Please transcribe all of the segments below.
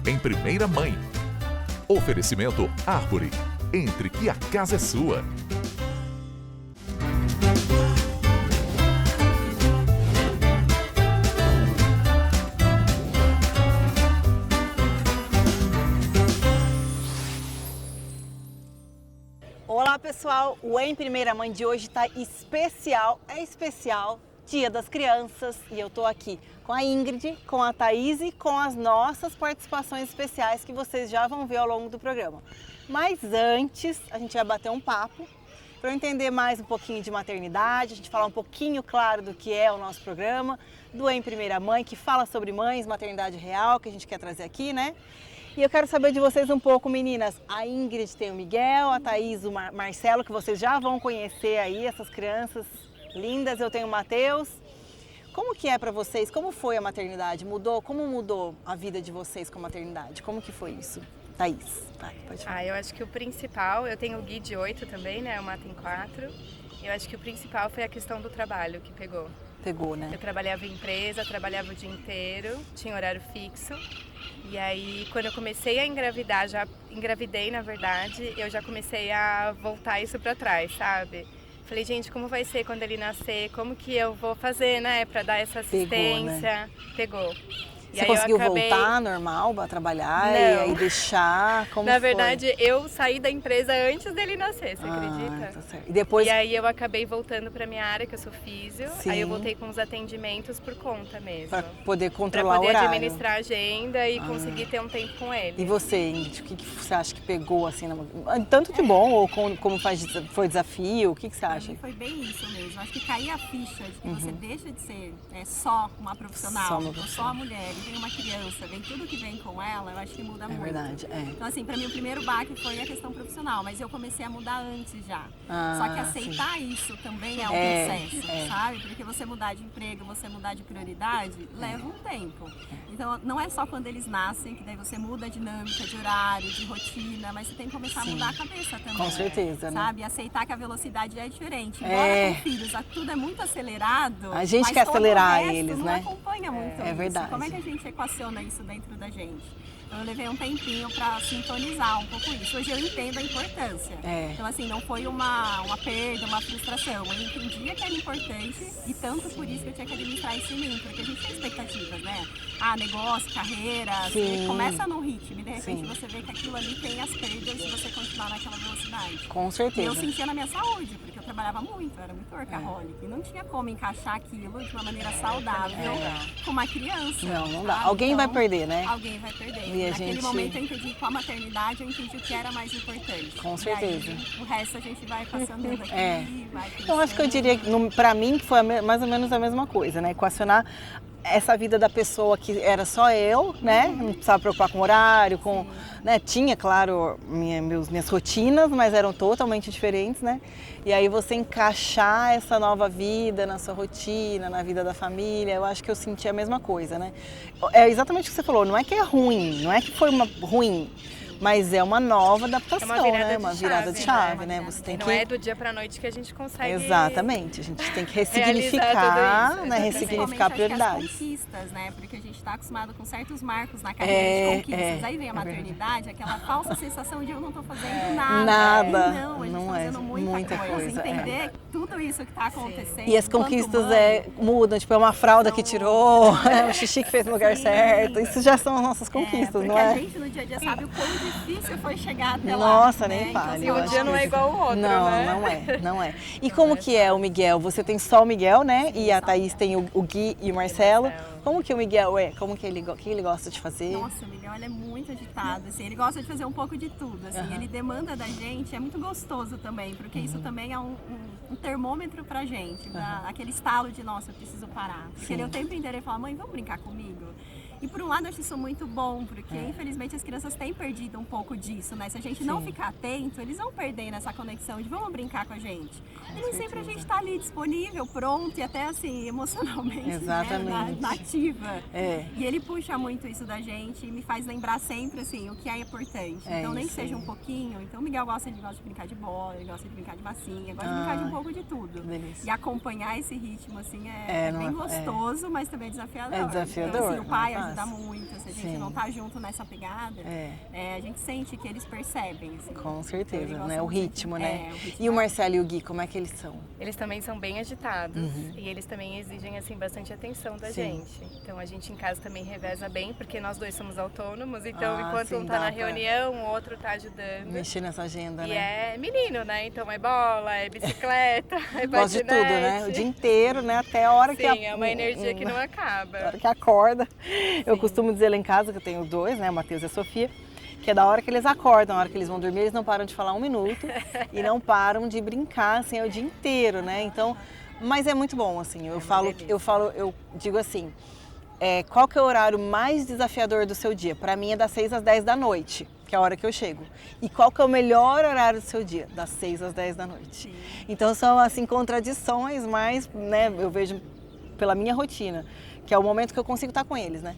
Em Primeira Mãe. Oferecimento Árvore. Entre que a casa é sua. Olá pessoal, o Em Primeira Mãe de hoje está especial, Dia das Crianças, e eu estou aqui com a Ingrid, com a Thaís e com as nossas participações especiais que vocês já vão ver ao longo do programa. Mas antes, a gente vai bater um papo para eu entender mais um pouquinho de maternidade, a gente falar um pouquinho, claro, do que é o nosso programa, do Em Primeira Mãe, que fala sobre mães, maternidade real, que a gente quer trazer aqui, né? E eu quero saber de vocês um pouco, meninas. A Ingrid tem o Miguel, a Thaís o Marcelo, que vocês já vão conhecer aí, essas crianças lindas. Eu tenho o Matheus. Como que é para vocês? Como foi a maternidade? Mudou? Como mudou a vida de vocês com a maternidade? Como que foi isso? Thaís, pode falar. Eu acho que o principal, eu tenho o Gui de 8 também, né? O Má tem 4. Eu acho que o principal foi a questão do trabalho que pegou. Pegou, né? Eu trabalhava em empresa, trabalhava o dia inteiro, tinha horário fixo. E aí, quando eu comecei a engravidar, já engravidei na verdade, eu já comecei a voltar isso pra trás, sabe? Falei, gente, como vai ser quando ele nascer? Como que eu vou fazer, né, pra dar essa assistência? Pegou. Você conseguiu voltar normal a trabalhar Não. e aí deixar? Como Na foi? verdade, eu saí da empresa antes dele nascer, você acredita? Tá certo. E depois... E aí eu acabei voltando pra minha área, que eu sou físio. Sim. Aí eu voltei com os atendimentos por conta mesmo. Para poder Pra controlar poder o horário. administrar a agenda e conseguir ter um tempo com ele. E você, Ingrid, o que você acha que pegou, assim, tanto de bom ou como foi desafio? O que você acha? Foi bem isso mesmo. Acho que cair a ficha de que você deixa de ser só uma profissional, Só uma ou só a mulher, e tem uma criança, vem tudo que vem com ela, eu acho que muda muito. É verdade, é. Então, assim, pra mim o primeiro baque foi a questão profissional, mas eu comecei a mudar antes já. Ah, Só que aceitar isso também é um processo, sabe? Porque você mudar de emprego, você mudar de prioridade, leva um tempo. Então, não é só quando eles nascem, que daí você muda a dinâmica de horário, de rotina, mas você tem que começar a mudar a cabeça também. Com certeza, né? Sabe? Aceitar que a velocidade é diferente. Embora com filhos tudo é muito acelerado, A gente mas quer todo acelerar o resto eles, não né? acompanha muito isso. verdade. Como é que a gente equaciona isso dentro da gente? Então eu levei um tempinho para sintonizar um pouco isso. Hoje eu entendo a importância. Então assim, não foi uma perda, uma frustração. Eu entendia que era importante e tanto por isso que eu tinha que administrar isso em mim, porque a gente tem expectativas, né? Negócio, carreira, você começa num ritmo e de repente você vê que aquilo ali tem as perdas se você continuar naquela velocidade. Com certeza. E eu sentia na minha saúde, porque eu trabalhava muito, eu era muito workaholic. E não tinha como encaixar aquilo de uma maneira saudável com uma criança. Não dá. Sabe? Alguém Então, vai perder, né? Alguém vai perder. E a Naquele gente... momento eu entendi que com a maternidade eu entendi o que era mais importante. Com certeza. E aí, o resto a gente vai passando aqui, vai pensando. Eu acho que eu diria, pra mim, que foi mais ou menos a mesma coisa, né? Equacionar essa vida da pessoa que era só eu, né? Não precisava preocupar com horário, né? Tinha, claro, minhas rotinas, mas eram totalmente diferentes, né? E aí você encaixar essa nova vida na sua rotina, na vida da família, eu acho que eu senti a mesma coisa, né? É exatamente o que você falou, não é que é ruim, não é que foi ruim, mas é uma nova adaptação, né? Uma virada de chave, né? Você tem não é do dia pra noite que a gente consegue. Exatamente, a gente tem que ressignificar, né? Ressignificar a prioridade. As conquistas, né? Porque a gente está acostumado com certos marcos na carreira de conquistas. Aí vem a maternidade, aquela falsa sensação de eu não tô fazendo nada. Não, a gente tá fazendo muita coisa. Entender tudo isso que tá acontecendo. E as conquistas mudam, tipo, é uma fralda que tirou, o xixi que fez no lugar certo. Isso já são as nossas conquistas, não é? Porque a gente no dia a dia sabe o quão difícil foi chegar até lá. Nossa, nem fale. E um dia não é igual o outro, né? Não é. E como que é o Miguel? Você tem só o Miguel, né? E a Thaís tem o Gui e o Marcelo. Como que o Miguel é? Como que ele gosta de fazer? Nossa, o Miguel ele é muito agitado, assim, ele gosta de fazer um pouco de tudo, assim, ele demanda da gente, é muito gostoso também, porque isso também é um termômetro pra gente, aquele estalo de, nossa, eu preciso parar. Porque ele o tempo inteiro fala, mãe, vamos brincar comigo? E por um lado eu acho isso muito bom, porque infelizmente as crianças têm perdido um pouco disso, né? Se a gente não ficar atento, eles vão perdendo essa conexão de vamos brincar com a gente. E nem sempre a gente está ali disponível, pronto e até assim, emocionalmente, né? Nativa. E ele puxa muito isso da gente e me faz lembrar sempre assim, o que é importante. Então nem que seja um pouquinho. Então o Miguel gosta de brincar de bola, ele gosta de brincar de massinha, gosta de brincar de um pouco de tudo. Delícia. E acompanhar esse ritmo assim é bem gostoso, mas também é desafiador. É desafiador. Então, assim, o pai ajuda ajuda muito. Se a gente não tá junto nessa pegada, a gente sente que eles percebem. Assim. Com certeza, Então, né? O ritmo, né? o ritmo. E o Marcelo e o Gui, como é que eles são? Eles também são bem agitados e eles também exigem assim bastante atenção da gente. Então a gente em casa também reveza bem, porque nós dois somos autônomos, então enquanto um tá na reunião, o outro tá ajudando. Mexer nessa agenda, e né? é menino, né? Então é bola, é bicicleta, é Gosta de patinete. tudo, né? O dia inteiro, né? Até a hora que... Sim, é uma energia que não acaba. A hora que acorda. Eu costumo dizer lá em casa, que eu tenho dois, né? O Matheus e a Sofia, que é da hora que eles acordam, a hora que eles vão dormir, eles não param de falar um minuto e não param de brincar, assim, o dia inteiro, né? Então, mas é muito bom, assim, eu digo assim, qual que é o horário mais desafiador do seu dia? Para mim é das 6 às 10 da noite, que é a hora que eu chego. E qual que é o melhor horário do seu dia? Das 6 às 10 da noite. Sim. Então são, assim, contradições, mas, né, eu vejo pela minha rotina, que é o momento que eu consigo estar com eles, né?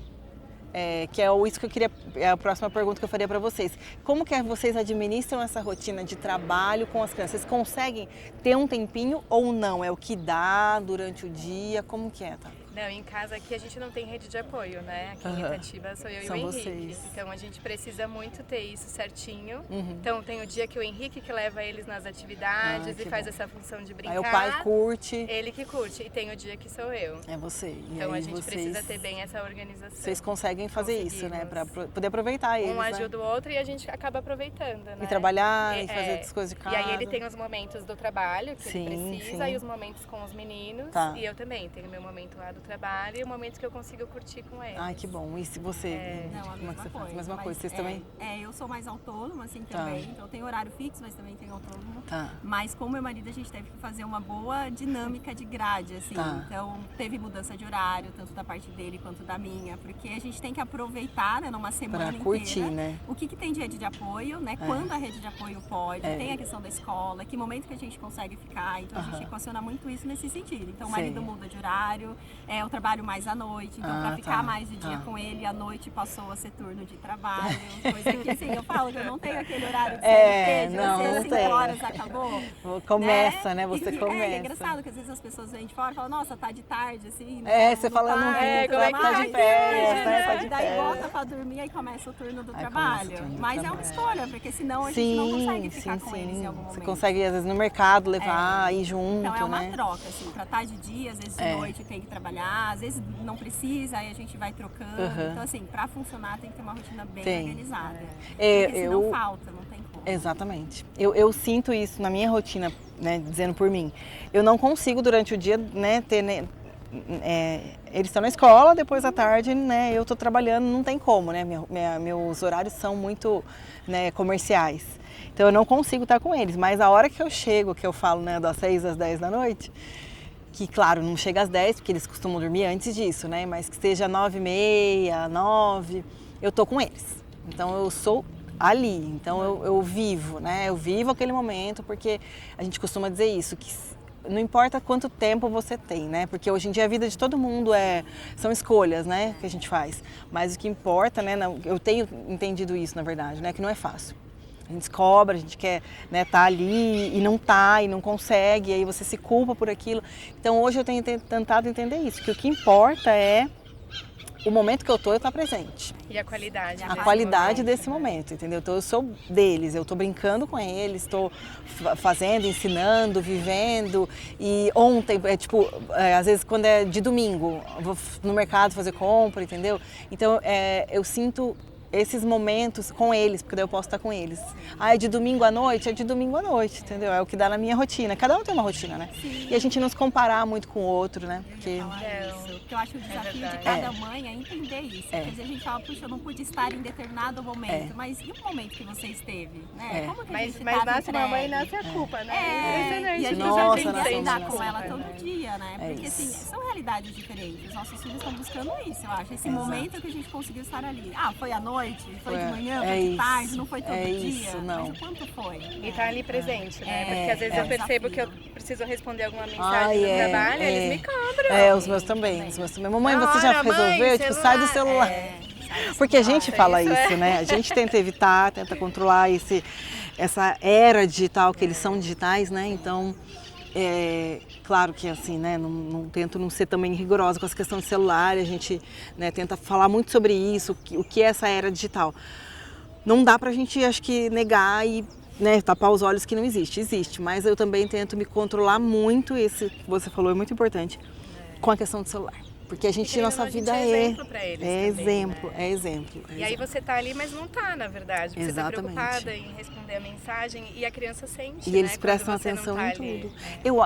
Que é isso que eu queria, é a próxima pergunta que eu faria para vocês. Como que vocês administram essa rotina de trabalho com as crianças? Vocês conseguem ter um tempinho ou não? É o que dá durante o dia? Como que é, tá? Não, em casa aqui a gente não tem rede de apoio, né? Aqui em Itatiba sou eu São e o Henrique. vocês. Então a gente precisa muito ter isso certinho. Então tem o dia que o Henrique que leva eles nas atividades e faz essa função de brincar. Aí o pai curte. Ele que curte. E tem o dia que sou eu. É você. E então aí a gente precisa ter bem essa organização. Vocês conseguem fazer isso, né? Para poder aproveitar eles, um ajuda o outro e a gente acaba aproveitando, né? E trabalhar, e fazer as coisas de casa. E aí ele tem os momentos do trabalho que ele precisa, sim. e os momentos com os meninos. Tá. E eu também tenho meu momento lá do trabalho e o momento que eu consigo curtir com eles. Ai, que bom. E se você? Não, a como é que mesma você faz? coisa. Mesma coisa, vocês também? Eu sou mais autônoma, assim, também. Então eu tenho horário fixo, mas também tenho autônomo. Tá. Mas com meu marido a gente teve que fazer uma boa dinâmica de grade, assim. Tá. Então teve mudança de horário, tanto da parte dele quanto da minha. Porque a gente tem que aproveitar, né, numa semana Pra curtir, inteira, né? o que tem de rede de apoio, né? Quando a rede de apoio pode, tem a questão da escola, que momento que a gente consegue ficar. Então a gente equaciona muito isso nesse sentido. Então o marido muda de horário, eu trabalho mais à noite. Então pra ficar mais de dia com ele, à noite passou a ser turno de trabalho. Coisa que assim, eu falo que eu não tenho aquele horário de CLT, de você 5 horas acabou. Começa, né? Você começa. É engraçado que às vezes as pessoas vêm de fora e falam, nossa, tá de tarde, assim. Né? Você fala, não tem, como é que tá de festa, né? tá de Daí festa. volta pra dormir e começa o turno do Aí trabalho. começa o turno do Mas é trabalho. uma escolha, porque senão a gente não consegue ficar com eles em algum momento. Você consegue, às vezes, no mercado levar, ir junto, Então é uma né? troca, assim, pra tarde de dia, às vezes de noite tem que trabalhar, às vezes não precisa, aí a gente vai trocando. Então, assim, pra funcionar tem que ter uma rotina bem organizada. Porque senão falta, não tem como. Exatamente. Eu sinto isso na minha rotina, né, dizendo por mim. Eu não consigo durante o dia, né, ter... eles estão na escola, depois à tarde, né, eu estou trabalhando, não tem como, né, meus horários são muito, né, comerciais. Então eu não consigo estar com eles, mas a hora que eu chego, que eu falo, né, das 6 às 10 da noite, que claro, não chega às 10, porque eles costumam dormir antes disso, né, mas que seja 9h30, 9, eu tô com eles. Então eu sou ali, então eu vivo, né, eu vivo aquele momento, porque a gente costuma dizer isso, que não importa quanto tempo você tem, né? Porque hoje em dia a vida de todo mundo são escolhas, né? Que a gente faz. Mas o que importa, né? Eu tenho entendido isso, na verdade, né? Que não é fácil. A gente cobra, a gente quer, né, tá ali e não tá, e não consegue, e aí você se culpa por aquilo. Então hoje eu tenho tentado entender isso, que o que importa é o momento que eu tô presente. E a qualidade. A qualidade desse momento, entendeu? Então eu sou deles, eu tô brincando com eles, tô fazendo, ensinando, vivendo. E ontem, às vezes quando é de domingo, eu vou no mercado fazer compra, entendeu? Então eu sinto esses momentos com eles, porque daí eu posso estar com eles. É de domingo à noite? É de domingo à noite, entendeu? É o que dá na minha rotina. Cada um tem uma rotina, né? Sim. E a gente não se comparar muito com o outro, né? Porque Porque eu acho que o desafio de cada mãe é entender isso. Porque às vezes a gente fala, puxa, eu não pude estar em determinado momento. Mas e o momento que você esteve? Né? Como que a gente mas nasce uma mãe e nasce a culpa, né? E a gente Nossa, aprende a lidar nossa, com ela nossa. todo dia, né? Porque assim, são realidades diferentes. Os nossos filhos estão buscando isso, eu acho. Esse momento que a gente conseguiu estar ali. Foi à noite? Foi de manhã? Foi de tarde? Não foi todo dia? Isso, não. Mas o quanto foi? E tá ali presente, né? Porque às vezes eu percebo que eu preciso responder alguma mensagem no trabalho, eles me cobram. Os meus também. Mamãe, você já resolveu? Sai do celular. Porque a gente fala isso, né? A gente tenta evitar, tenta controlar essa era digital, que eles são digitais, né? Então, Claro que assim, né, não tento não ser também rigorosa com essa questão de celular, a gente, né, tenta falar muito sobre isso, o que é essa era digital. Não dá pra gente, acho que, negar e, né, tapar os olhos que não existe, mas eu também tento me controlar muito, esse que você falou é muito importante, com a questão do celular. Porque a gente, nossa vida exemplo pra eles também, exemplo, né? é exemplo. E aí você tá ali, mas não tá, na verdade. Porque Exatamente. você tá preocupada em responder a mensagem e a criança sente, E eles né, prestam quando você atenção não tá em ali. tudo.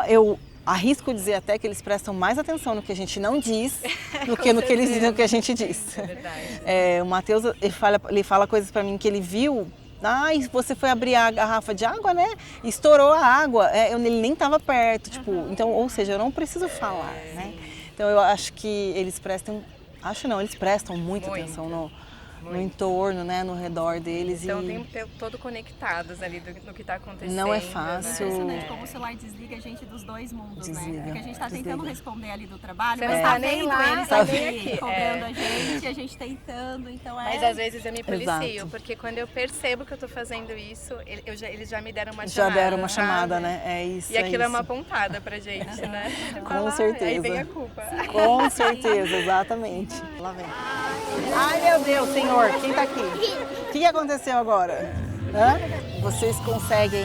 Eu arrisco dizer até que eles prestam mais atenção no que a gente não diz do que no que a gente diz. É verdade. O Matheus, ele fala coisas pra mim que ele viu. Ai, você foi abrir a garrafa de água, né? Estourou a água. Ele nem estava perto, tipo, então, ou seja, eu não preciso falar, né? Então eu acho que eles prestam, eles prestam muita atenção no entorno, né, no redor deles. Então tem que ter todo conectados ali no que está acontecendo. Não é fácil. É impressionante como o celular desliga a gente dos dois mundos, né? Porque a gente está tentando desliga. responder ali do trabalho, Você mas não tá tá nem vendo lá, eles tá aqui nem aqui. cobrando a gente tentando, então Mas às vezes eu me policio, Exato. porque quando eu percebo que eu tô fazendo isso, eles já me deram uma Já chamada. deram uma chamada, sabe? né? É isso. E aquilo é uma isso. pontada pra gente, né? Com certeza. Aí vem a culpa. Com certeza, exatamente. Lá vem. Ai, meu Deus, senhor, quem tá aqui? O que aconteceu agora? Vocês conseguem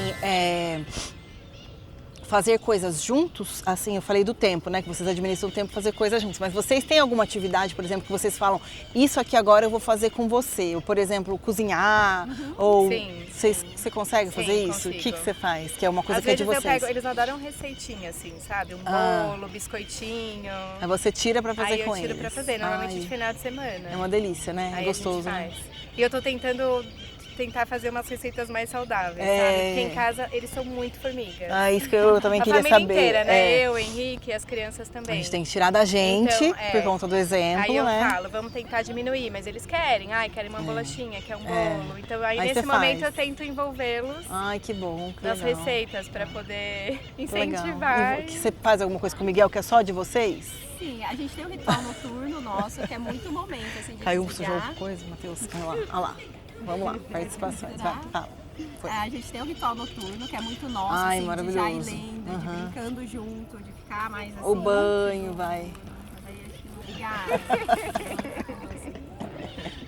fazer coisas juntos? Assim, eu falei do tempo, né? Que vocês administram o tempo para fazer coisas juntos. Mas vocês têm alguma atividade, por exemplo, que vocês falam, isso aqui agora eu vou fazer com você? Ou, por exemplo, cozinhar? Ou Sim, você consegue fazer Sim, isso? O consigo. que você faz? Que é uma coisa Às que é de vezes vocês. eles adoram receitinha, assim, sabe? Um bolo, biscoitinho. Aí você tira para fazer Aí com eu tiro eles. pra fazer, normalmente Ai, de final de semana. é uma delícia, né? Aí É gostoso, a né? gente faz. E eu tô tentando fazer umas receitas mais saudáveis, É. sabe? Porque em casa eles são muito formigas. Ah, isso que eu também a queria família saber. inteira, né? É. Eu, o Henrique e as crianças A também. gente tem que tirar da gente, Então, por conta do exemplo, Aí eu né? falo, vamos tentar diminuir, mas eles querem. Querem uma bolachinha, quer um bolo. Então aí Aí nesse você momento faz. eu tento envolvê-los Ai, que bom, que nas legal. receitas para poder Que legal. incentivar. E que você faz alguma coisa com o Miguel que é só de vocês? Sim, a gente tem um ritual noturno nosso, que é muito momento, assim, de Caiu, desligar. sujou coisa, Matheus? Olha lá. Vamos lá, participações. Vai, fala. Foi. A gente tem um ritual noturno que é muito nosso, Ai, assim, de já ir maravilhoso. lendo, de brincando junto, de ficar mais assim. O banho, vai. Obrigada.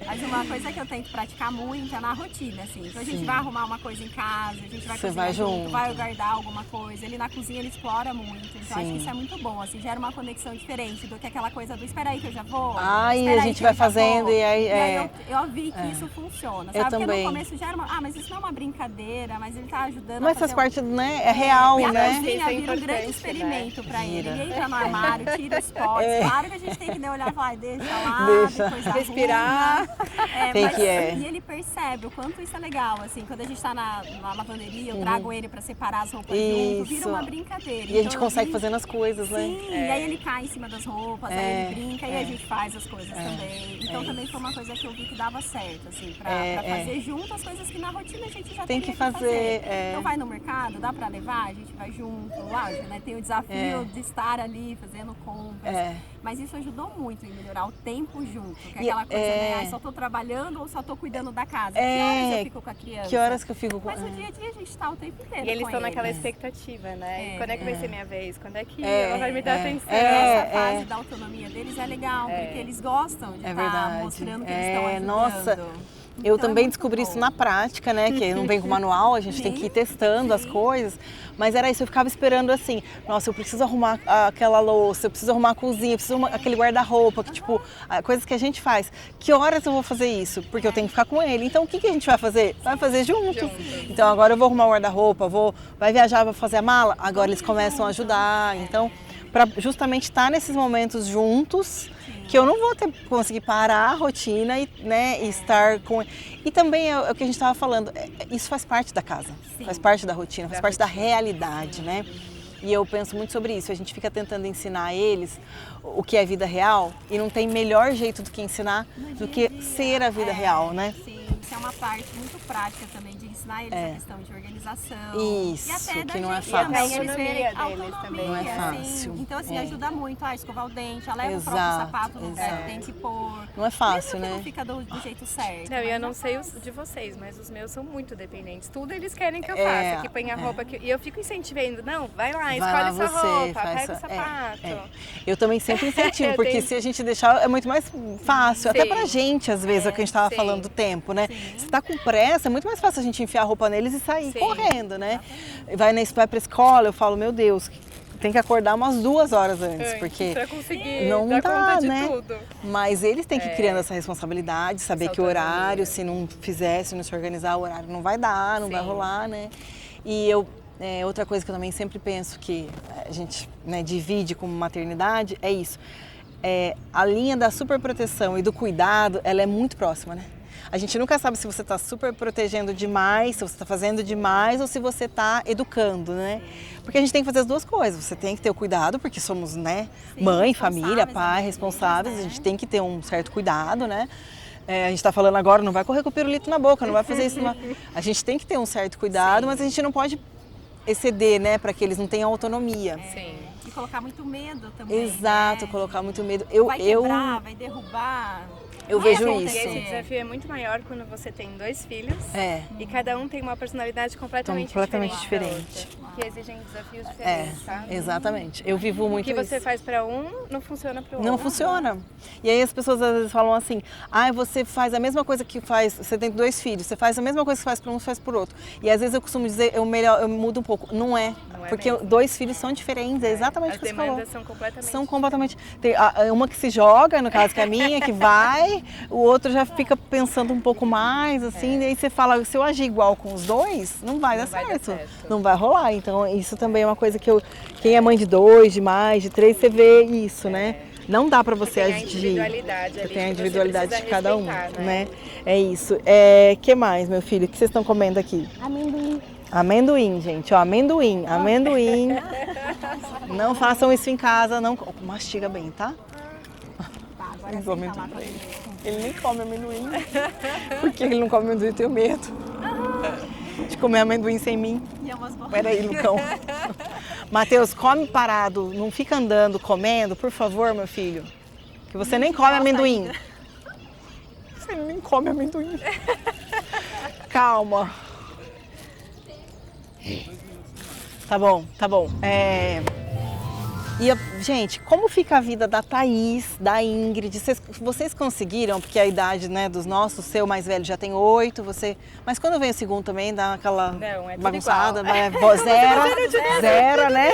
Mas uma coisa que eu tento praticar muito é na rotina, assim. Então a gente Sim. vai arrumar uma coisa em casa, a gente vai Você cozinhar vai junto. vai guardar alguma coisa. Ele na cozinha ele explora muito. Então acho Sim. que isso é muito bom, assim, gera uma conexão diferente do que aquela coisa do espera aí que eu já vou. Ai, espera a aí gente que vai eu já fazendo vou. e aí, eu vi que isso funciona, Eu sabe? Porque também. no começo gera uma, mas isso não é uma brincadeira, mas ele tá ajudando Mas a faz fazer parte, né? É real, e a né? cozinha Isso é vira um grande importante, experimento pra ele. Vira. Ele entra no armário, tira os potes. Claro que a gente tem que olhar e falar, deixa lá, Deixa. depois Respirar. arruma. Tem Mas, que E ele percebe o quanto isso é legal, assim. Quando a gente tá na lavanderia, eu trago ele pra separar as roupas junto, vira Isso. uma brincadeira. E a gente Então, consegue eu fazendo as coisas, né? Sim, e aí ele cai em cima das roupas, aí ele brinca e é. a gente faz as coisas também. Então também foi uma coisa que eu vi que dava certo, assim, pra fazer junto as coisas que na rotina a gente já Tem teria que fazer, Então vai no mercado, dá pra levar, a gente vai junto, lógico, né? Tem o desafio de estar ali fazendo compras. Mas isso ajudou muito em melhorar o tempo junto, que é aquela coisa, né? Ai, só tô trabalhando ou só tô cuidando da casa? Que horas eu fico com a criança? Que horas que eu fico com... Mas no dia a dia a gente tá o tempo inteiro E eles com estão naquela eles. expectativa, né? Quando é que vai ser minha vez? Quando é que É, ela vai me dar é. atenção? Essa fase da autonomia deles é legal, porque eles gostam de É estar verdade. mostrando que eles estão ajudando. Nossa, eu Então, é também muito descobri bom. isso na prática, né? Que não vem com manual, a gente tem que ir testando as coisas. Mas era isso, eu ficava esperando assim, nossa, eu preciso arrumar aquela louça, eu preciso arrumar a cozinha, eu preciso arrumar aquele guarda-roupa, que tipo, coisas que a gente faz. Que horas eu vou fazer isso? Porque eu tenho que ficar com ele. Então o que a gente vai fazer? Vai fazer junto. Então agora eu vou arrumar o guarda-roupa, vai viajar, vou fazer a mala, agora eles começam a ajudar. Então, para justamente estar nesses momentos juntos, que eu não vou conseguir parar a rotina e, né, e estar com... E também é o que a gente estava falando, isso faz parte da casa, faz parte da rotina, faz parte da realidade, né? E eu penso muito sobre isso, a gente fica tentando ensinar a eles o que é vida real e não tem melhor jeito do que ensinar do que ser a vida real, né? Sim. isso é uma parte muito prática também de ensinar eles a questão de organização. Isso, e até da que não é gente fácil. também, E a eles verem autonomia deles também. Não é assim. fácil. Então, assim, ajuda muito a escovar o dente, a leva o próprio Exato, sapato no lugar exato. que tem que pôr. Não é fácil, Mesmo que né? não fica do jeito certo. Não, e eu mas não é sei fácil. os de vocês, mas os meus são muito dependentes. Tudo eles querem que eu É, faça, que ponha a roupa que... E eu fico incentivando, não, vai lá, Vai escolhe lá sua você, roupa, faz pega o sua- sapato. Eu também sempre incentivo, Eu porque tenho- se a gente deixar, é muito mais fácil. Até Sim. pra gente, às vezes, é o que a gente tava sim. falando do tempo, né? Sim. Se tá com pressa, é muito mais fácil a gente enfiar a roupa neles e sair Sim. correndo, né? Vai pra escola, eu falo, meu Deus, tem que acordar umas 2 horas antes, porque Pra conseguir não dar dá, conta de né? tudo. Mas eles têm que ir criando essa responsabilidade, saber Essa que o horário, autonomia. se não fizer, se não se organizar, o horário não vai dar, não vai Sim. rolar, né? E outra coisa que eu também sempre penso que a gente, né, divide como maternidade é isso. A linha da superproteção e do cuidado, ela é muito próxima, né? A gente nunca sabe se você está super protegendo demais, se você está fazendo demais ou se você está educando, né? Porque a gente tem que fazer as duas coisas. Você tem que ter o cuidado, porque somos, né, Sim, mãe, responsáveis família, pai, também, responsáveis. né? A gente tem que ter um certo cuidado, né? A gente está falando agora, não vai correr com o pirulito na boca, não vai fazer isso. A gente tem que ter um certo cuidado, mas a gente não pode exceder, né, para que eles não tenham autonomia. Sim. E colocar muito medo também. Exato, né? colocar muito medo. Vai quebrar, vai derrubar. Eu Vai vejo E isso. esse desafio é muito maior quando você tem 2 filhos e É, cada um tem uma personalidade completamente Completamente diferente. diferente. da outra, que exigem desafios diferentes, sabe? exatamente. Eu vivo O muito que você isso. faz pra um não funciona pro outro. Não funciona. E aí as pessoas às vezes falam assim, você faz a mesma coisa que faz, você tem 2 filhos, você faz a mesma coisa que faz para um, você faz por outro. E às vezes eu costumo dizer, eu mudo um pouco. Não é, Não é porque mesmo. 2 filhos são diferentes, é exatamente As o que você falou. demandas são completamente São completamente. Tem uma que se joga, no caso que é a minha, que vai, o outro já fica pensando um pouco mais, assim, e aí você fala, se eu agir igual com os 2, não vai dar vai dar certo. certo. Não vai rolar. Então, isso também é uma coisa que quem é mãe de 2, de mais, de 3, você vê isso, né? Não dá pra você tem a agir. individualidade Você ali tem a que você individualidade de precisa cada um, respeitar, né? É isso. Que mais, meu filho? O que vocês estão comendo aqui? Amendoim. Amendoim, gente, ó, amendoim. Não façam isso em casa, não. Mastiga bem, tá? Tá, agora Eu dou senta amendoim lá pra pra ele. ele. Ele nem come amendoim. Por que ele não come amendoim? Eu tenho medo de comer amendoim sem mim. E é umas borradas. Peraí, Lucão. Matheus, come parado, não fica andando, comendo, por favor, meu filho. Que você nem come amendoim. Você nem come amendoim. Calma. Tá bom, tá bom. Gente, como fica a vida da Thaís, da Ingrid? Vocês conseguiram, porque a idade, né, dos nossos, o seu mais velho já tem 8, mas quando vem o segundo também dá aquela Não, é tudo bagunçada, igual. zero, né?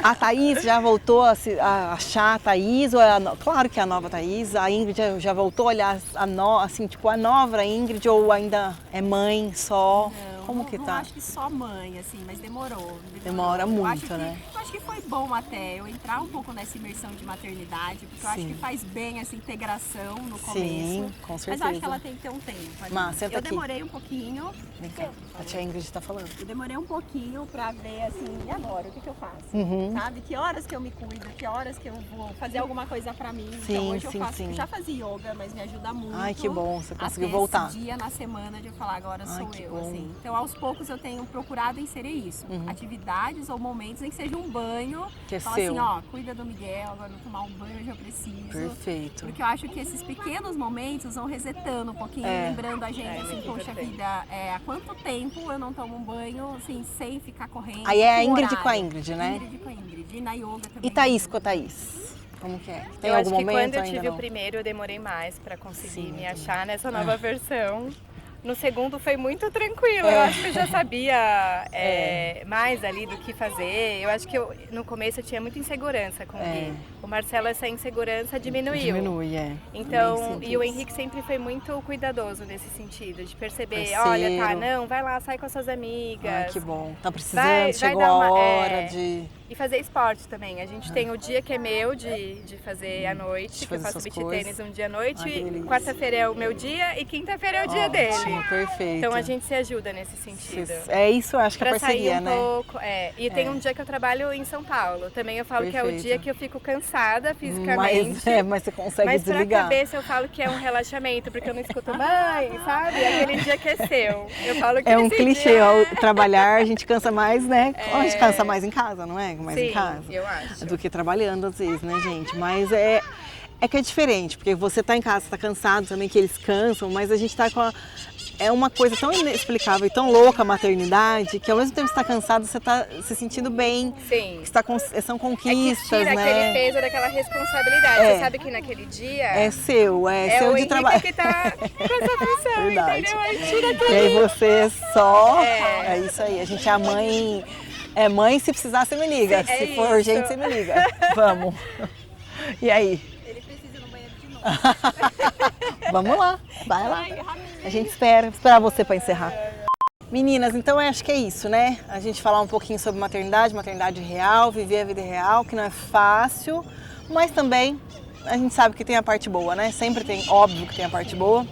A Thaís já voltou a achar a Thaís, ou claro que é a nova Thaís, a Ingrid já voltou a olhar a nova Ingrid, ou ainda é mãe só? Como que Não tá? acho que só mãe, assim, mas demorou. Demora Eu muito, acho que, né? Eu acho que foi bom até eu entrar um pouco nessa imersão de maternidade, porque eu acho Sim. que faz bem essa integração no começo. Sim, com Mas certeza. eu acho que ela tem que ter um tempo. ali. Má, senta eu aqui. demorei um pouquinho. Vem cá, a tia Ingrid tá falando. Eu demorei um pouquinho pra ver assim, e agora? O que eu faço? Uhum. Sabe? Que horas que eu me cuido, que horas que eu vou fazer alguma coisa pra mim. Sim, Então hoje sim, eu faço, sim. já fazia yoga, mas me ajuda muito. Ai, que bom, você conseguiu até voltar. Esse dia na semana de eu falar, agora Ai, sou que eu, bom. assim. Então aos poucos eu tenho procurado inserir isso. Atividades ou momentos em que seja um banho. Que é Fala seu. assim, ó, cuida do Miguel, agora eu vou tomar um banho, eu já preciso. Perfeito. Porque eu acho que esses pequenos momentos vão resetando um pouquinho, lembrando a gente, assim, muito poxa importante. vida, há quanto tempo eu não tomo um banho, assim, sem ficar correndo. Aí é a com Ingrid horário. com a Ingrid, né? Ingrid com a Ingrid. E na yoga também. E Thaís com a Thaís? Como que é? Tem Eu algum acho que momento quando eu ainda tive não? o primeiro, eu demorei mais pra conseguir Sim, me também. achar nessa nova versão. No segundo foi muito tranquilo, eu acho que eu já sabia mais ali do que fazer. Eu acho que no começo eu tinha muita insegurança com o Gui. O Marcelo, essa insegurança diminuiu. Diminui, Então, Também sinto e o isso. Henrique sempre foi muito cuidadoso nesse sentido, de perceber, Parceiro. olha, tá, não, vai lá, sai com as suas amigas. Ai, que bom. Tá precisando, Vai chegou dar a uma- hora de... E fazer esporte também. A gente tem o dia que é meu de fazer à noite, que eu faço beach tênis um dia à noite. Quarta-feira é o meu dia e quinta-feira é o dia dele. Perfeito. Então a gente se ajuda nesse sentido. É isso, eu acho que é pra parceria, sair né? Pouco, E tem um dia que eu trabalho em São Paulo. Também eu falo que é o dia que eu fico cansada fisicamente. Mas você consegue desligar. Mas pra cabeça eu falo que é um relaxamento, porque eu não escuto mãe, sabe? Aquele dia que é seu. Eu falo que é um clichê, dia... ao trabalhar a gente cansa mais, né? A gente cansa mais em casa, não é? Mais Sim, em casa. Eu acho. Do que trabalhando às vezes, né, gente? Mas é que é diferente, porque você tá em casa, você tá cansado também, que eles cansam, mas a gente tá com é uma coisa tão inexplicável e tão louca a maternidade, que ao mesmo tempo que você tá cansado, você tá se sentindo bem. Sim. Que são conquistas, tira né? aquele peso daquela responsabilidade. Você sabe que naquele dia... É seu de trabalho. Que tá com essa função, Verdade. entendeu? Aí tira tudo. E aí você só... É isso aí, a gente é a mãe... É mãe, se precisar, você me liga. Sim, se for urgente, você me liga. Vamos. E aí? Ele precisa ir no banheiro de novo. Vamos lá, vai lá. A gente esperar você para encerrar. Meninas, então eu acho que é isso, né? A gente falar um pouquinho sobre maternidade real, viver a vida real, que não é fácil, mas também a gente sabe que tem a parte boa, né? Sempre tem, óbvio que tem a parte boa,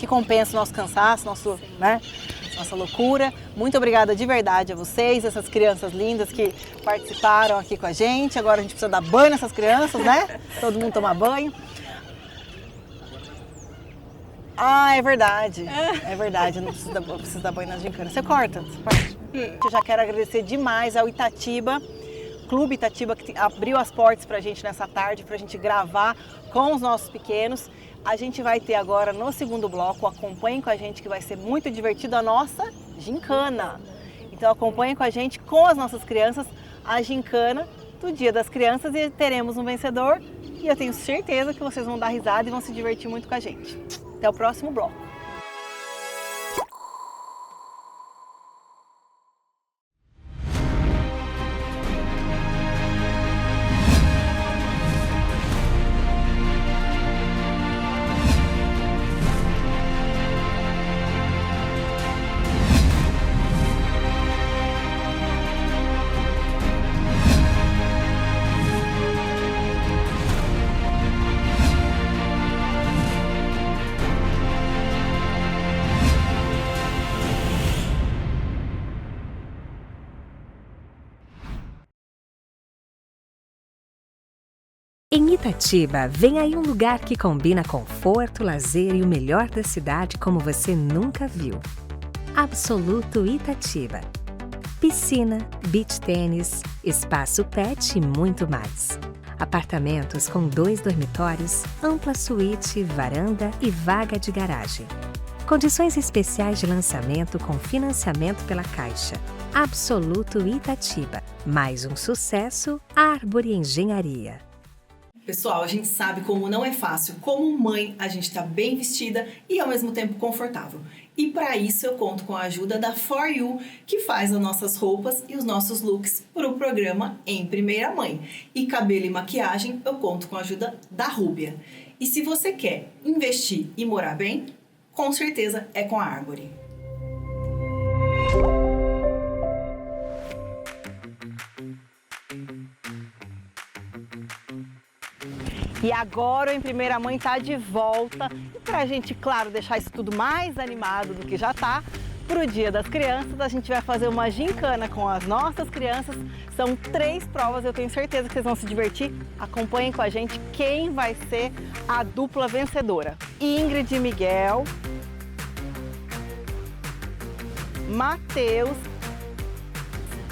que compensa o nosso cansaço, nossa loucura. Muito obrigada de verdade a vocês, essas crianças lindas que participaram aqui com a gente. Agora a gente precisa dar banho nessas crianças, né? Todo mundo tomar banho. Ah, é verdade. É verdade, eu não preciso dar banho na gincana. Você corta? Eu já quero agradecer demais ao Itatiba, Clube Itatiba, que abriu as portas pra gente nessa tarde, pra gente gravar com os nossos pequenos. A gente vai ter agora no segundo bloco, acompanhem com a gente que vai ser muito divertido a nossa gincana. Então acompanhem com a gente, com as nossas crianças, a gincana do Dia das Crianças e teremos um vencedor. E eu tenho certeza que vocês vão dar risada e vão se divertir muito com a gente. Até o próximo bloco. Em Itatiba, vem aí um lugar que combina conforto, lazer e o melhor da cidade como você nunca viu. Absoluto Itatiba. Piscina, beach tênis, espaço pet e muito mais. Apartamentos com 2 dormitórios, ampla suíte, varanda e vaga de garagem. Condições especiais de lançamento com financiamento pela Caixa. Absoluto Itatiba. Mais um sucesso, Árvore Engenharia. Pessoal, a gente sabe como não é fácil, como mãe a gente está bem vestida e ao mesmo tempo confortável. E para isso eu conto com a ajuda da For You, que faz as nossas roupas e os nossos looks para o programa Em Primeira Mãe. E cabelo e maquiagem eu conto com a ajuda da Rúbia. E se você quer investir e morar bem, com certeza é com a Árvore. E agora o Em Primeira Mãe tá de volta. E pra gente, claro, deixar isso tudo mais animado do que já tá, pro Dia das Crianças, a gente vai fazer uma gincana com as nossas crianças. São 3 provas, eu tenho certeza que vocês vão se divertir. Acompanhem com a gente quem vai ser a dupla vencedora. Ingrid e Miguel, Matheus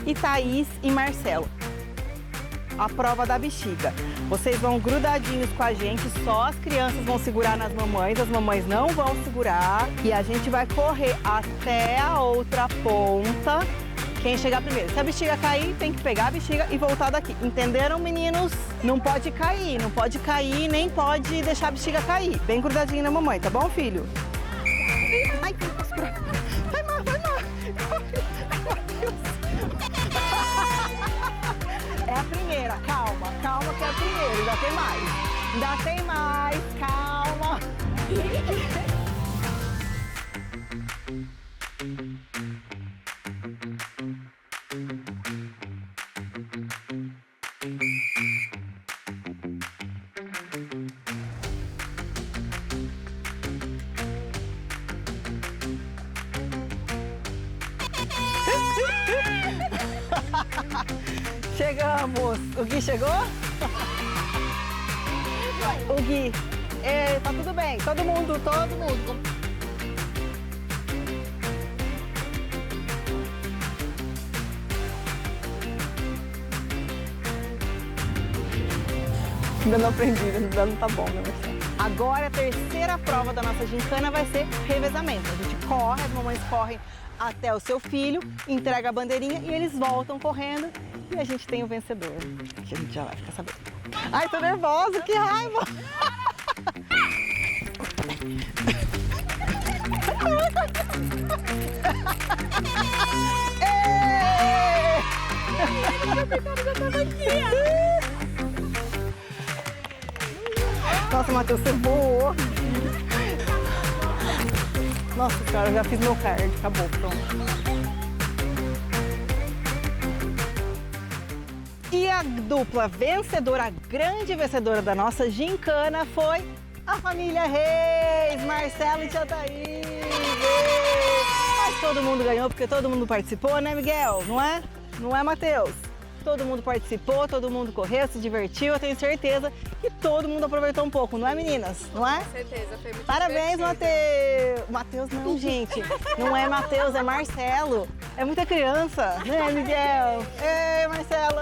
e Thaís e Marcelo. A prova da bexiga. Vocês vão grudadinhos com a gente, só as crianças vão segurar nas mamães, as mamães não vão segurar. E a gente vai correr até a outra ponta. Quem chegar primeiro. Se a bexiga cair, tem que pegar a bexiga e voltar daqui. Entenderam, meninos? Não pode cair, nem pode deixar a bexiga cair. Bem grudadinho na mamãe, tá bom, filho? Ai, que posso segurar. Vai, Mar, vai, Mar. É a primeira, calma que é a primeira, ainda tem mais, calma. Chegamos! O Gui chegou? O Gui. Tá tudo bem. Todo mundo. Ainda não aprendi, ainda não tá bom, né, Marcelo? Agora a terceira prova da nossa gincana vai ser revezamento. A gente corre, as mamães correm até o seu filho, entrega a bandeirinha e eles voltam correndo e a gente tem o vencedor. Que a gente já vai ficar sabendo. Ai, tô nervosa, que raiva! Nossa, Matheus, você voou. Nossa, cara, eu já fiz meu card. Acabou, pronto. E a dupla vencedora, a grande vencedora da nossa gincana foi a família Reis, Marcelo e Tia Thaís. Mas todo mundo ganhou porque todo mundo participou, né, Miguel? Não é? Não é, Matheus? Todo mundo participou, todo mundo correu, se divertiu. Eu tenho certeza que todo mundo aproveitou um pouco, não é, meninas? Não é? Com certeza, foi muito Parabéns, Matheus! Matheus não, gente. Não é Matheus, é Marcelo. É muita criança, né, Miguel? Ei, Marcelo!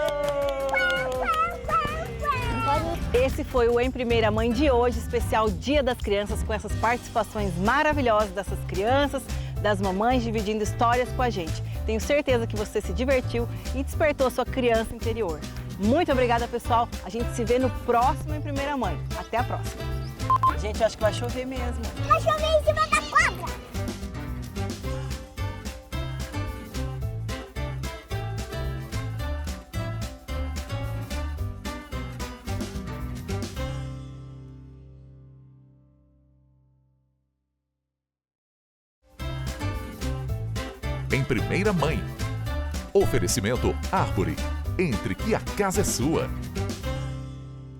Esse foi o Em Primeira Mãe de hoje, especial Dia das Crianças, com essas participações maravilhosas dessas crianças, das mamães dividindo histórias com a gente. Tenho certeza que você se divertiu e despertou sua criança interior. Muito obrigada, pessoal. A gente se vê no próximo Em Primeira Mãe. Até a próxima. Gente, eu acho que vai chover mesmo. Vai chover em cima da cobra. Em Primeira Mãe. Oferecimento Árvore. Entre que a casa é sua.